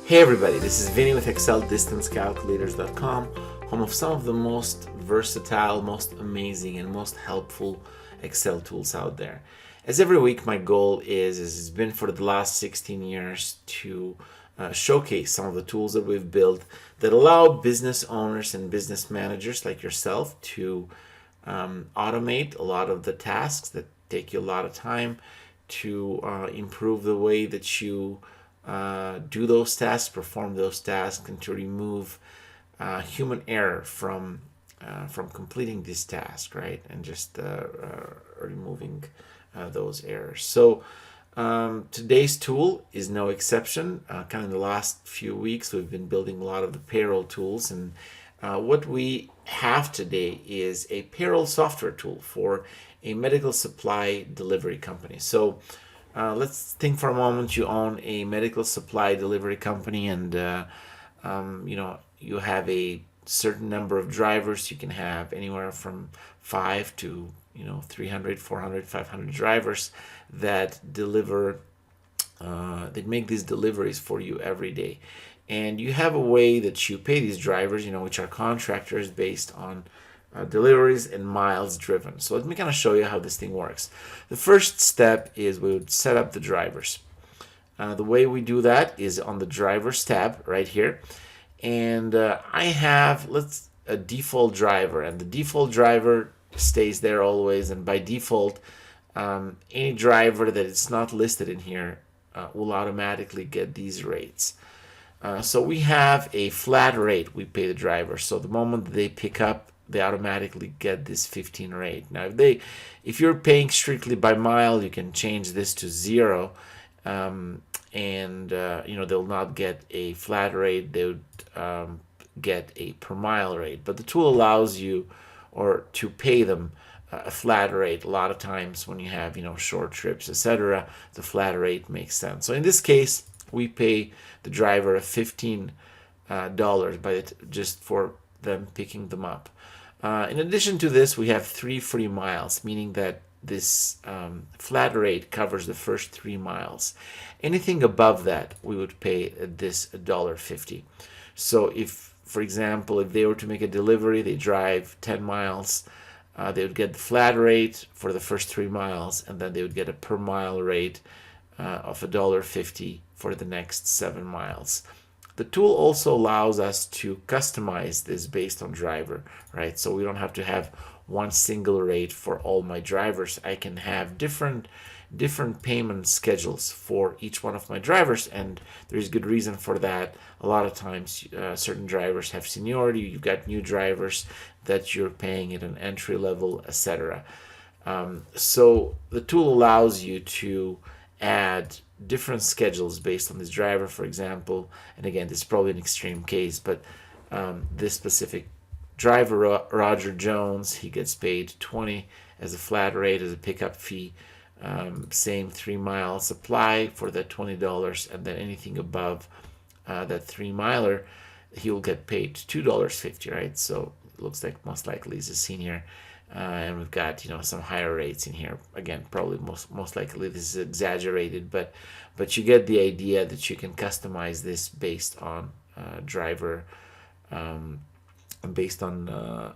Hey everybody, this is Vinny with ExcelDistanceCalculators.com, home of some of the most versatile, most amazing, and most helpful Excel tools out there. As every week, my goal is, as it's been for the last 16 years, to showcase some of the tools that we've built that allow business owners and business managers like yourself to automate a lot of the tasks that take you a lot of time, to improve the way that you do those tasks, perform those tasks, and to remove human error from completing this task, right? And just removing those errors. So today's tool is no exception. Kind of in the last few weeks, we've been building a lot of the payroll tools, and what we have today is a payroll software tool for a medical supply delivery company. So let's think for a moment. You own a medical supply delivery company, and you have a certain number of drivers. You can have anywhere from 5 to 300, 400, 500 drivers that deliver, that make these deliveries for you every day. And you have a way that you pay these drivers, which are contractors based on deliveries and miles driven. So let me kind of show you how this thing works. The first step is we would set up the drivers. The way we do that is on the drivers tab right here. And I have a default driver, and the default driver stays there always. And by default, any driver that is not listed in here will automatically get these rates. So we have a flat rate we pay the driver. So the moment they pick up, they automatically get this 15 rate. Now, if you're paying strictly by mile, you can change this to 0, and they'll not get a flat rate. They would get a per mile rate. But the tool allows you to pay them a flat rate. A lot of times when you have short trips, etc., the flat rate makes sense. So in this case, we pay the driver $15 just for them picking them up. In addition to this, we have 3 free miles, meaning that this flat rate covers the first 3 miles. Anything above that, we would pay this $1.50. So if, for example, if they were to make a delivery, they drive 10 miles, they would get the flat rate for the first 3 miles, and then they would get a per mile rate of $1.50 for the next 7 miles. The tool also allows us to customize this based on driver, right? So we don't have to have one single rate for all my drivers. I can have different payment schedules for each one of my drivers, and there's good reason for that. A lot of times, certain drivers have seniority. You've got new drivers that you're paying at an entry level, etc. So the tool allows you to add different schedules based on this driver, for example. And again, this is probably an extreme case, but this specific driver, Roger Jones, he gets paid 20 as a flat rate, as a pickup fee. Same 3 miles apply for that $20, and then anything above that 3 miler, he will get paid $2.50, right? So it looks like most likely he's a senior. And we've got some higher rates in here. Again, probably most likely this is exaggerated, but you get the idea that you can customize this based on driver, based on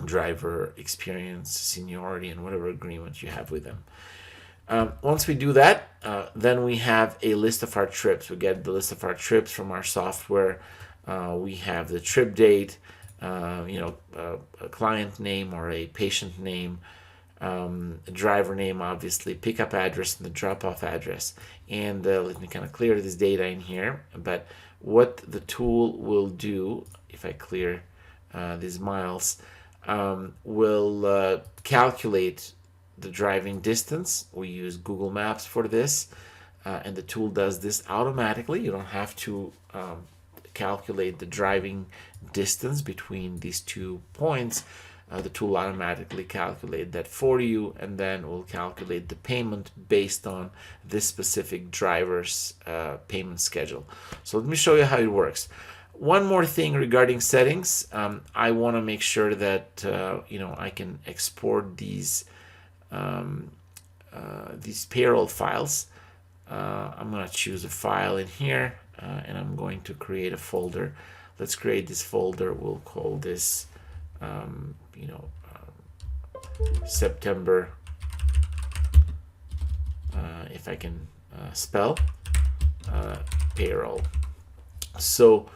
driver experience, seniority, and whatever agreement you have with them. Once we do that, then we have a list of our trips. We get the list of our trips from our software. We have the trip date, a client name or a patient name, a driver name, obviously, pickup address, and the drop-off address. And let me kind of clear this data in here. But what the tool will do, if I clear these miles, will calculate the driving distance. We use Google Maps for this, and the tool does this automatically. You don't have to calculate the driving distance between these 2 points. The tool automatically calculate that for you, and then will calculate the payment based on this specific driver's payment schedule. So let me show you how it works. One more thing regarding settings. I want to make sure that I can export these payroll files I'm going to choose a file in here, and I'm going to create a folder. Let's create this folder. We'll call this, September, if I can spell, payroll. So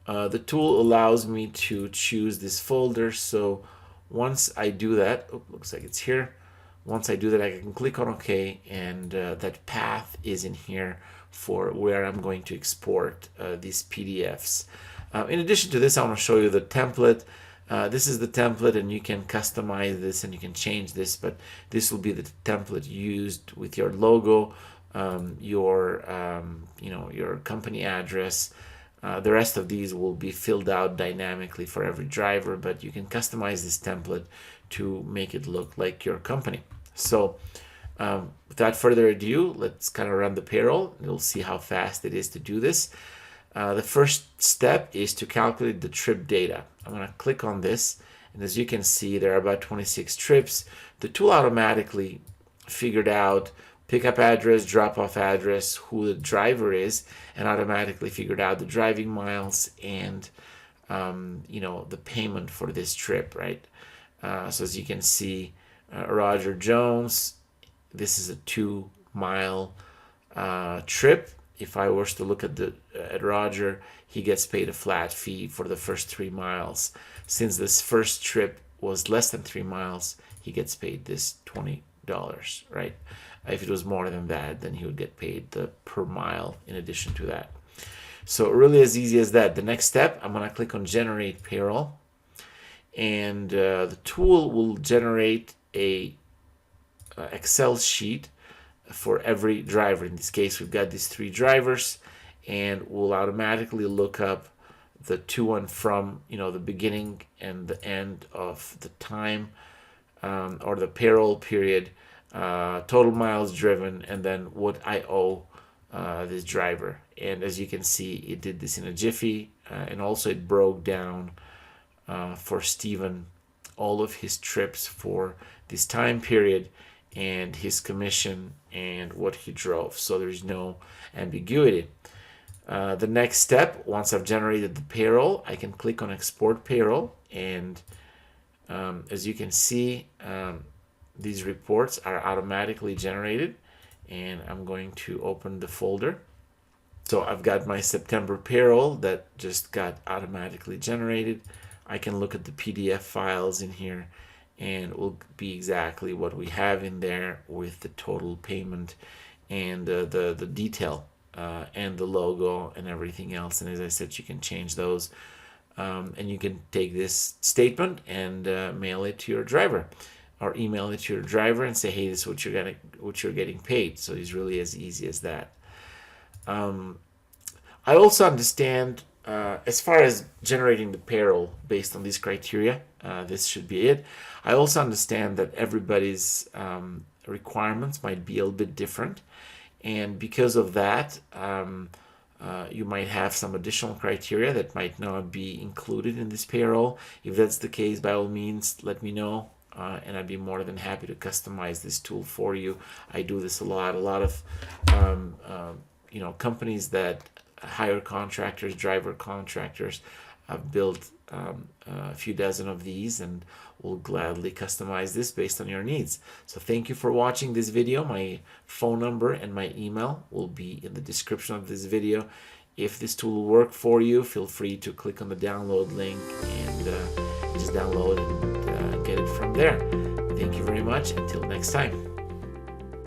the tool allows me to choose this folder. So once I do that, looks like it's here. Once I do that, I can click on OK, and that path is in here for where I'm going to export these PDFs. In addition to this, I want to show you the template. This is the template, and you can customize this and you can change this, but this will be the template used with your logo, your company address. The rest of these will be filled out dynamically for every driver, but you can customize this template to make it look like your company. So without further ado, let's kind of run the payroll. You'll see how fast it is to do this. The first step is to calculate the trip data. I'm going to click on this, and as you can see, there are about 26 trips. The tool automatically figured out pickup address, drop-off address, who the driver is, and automatically figured out the driving miles and the payment for this trip, right? So as you can see, Roger Jones, this is a 2-mile trip. If I was to look at Roger, he gets paid a flat fee for the first 3 miles. Since this first trip was less than 3 miles, he gets paid this $20, right? If it was more than that, then he would get paid the per mile in addition to that. So really as easy as that. The next step, I'm going to click on Generate Payroll, and the tool will generate a Excel sheet for every driver. In this case, we've got these 3 drivers, and we'll automatically look up the to and from, the beginning and the end of the time, or the payroll period, total miles driven, and then what I owe this driver. And as you can see, it did this in a jiffy, and also it broke down for Steven all of his trips for this time period and his commission and what he drove, so there's no ambiguity. The next step, once I've generated the payroll, I can click on Export Payroll, and as you can see, these reports are automatically generated, and I'm going to open the folder. So I've got my September payroll that just got automatically generated. I can look at the PDF files in here, and it will be exactly what we have in there with the total payment and the detail and the logo and everything else. And as I said, you can change those, and you can take this statement and mail it to your driver, or email it to your driver and say, hey, this is what you're getting paid. So it's really as easy as that. I also understand, as far as generating the payroll based on these criteria, this should be it. I also understand that everybody's requirements might be a little bit different, and because of that, you might have some additional criteria that might not be included in this payroll. If that's the case, by all means, let me know, and I'd be more than happy to customize this tool for you. I do this a lot. A lot of companies that hire contractors, driver contractors, I've built a few dozen of these, and will gladly customize this based on your needs. So thank you for watching this video. My phone number and my email will be in the description of this video. If this tool will work for you, feel free to click on the download link and just download and get it from there. Thank you very much. Until next time.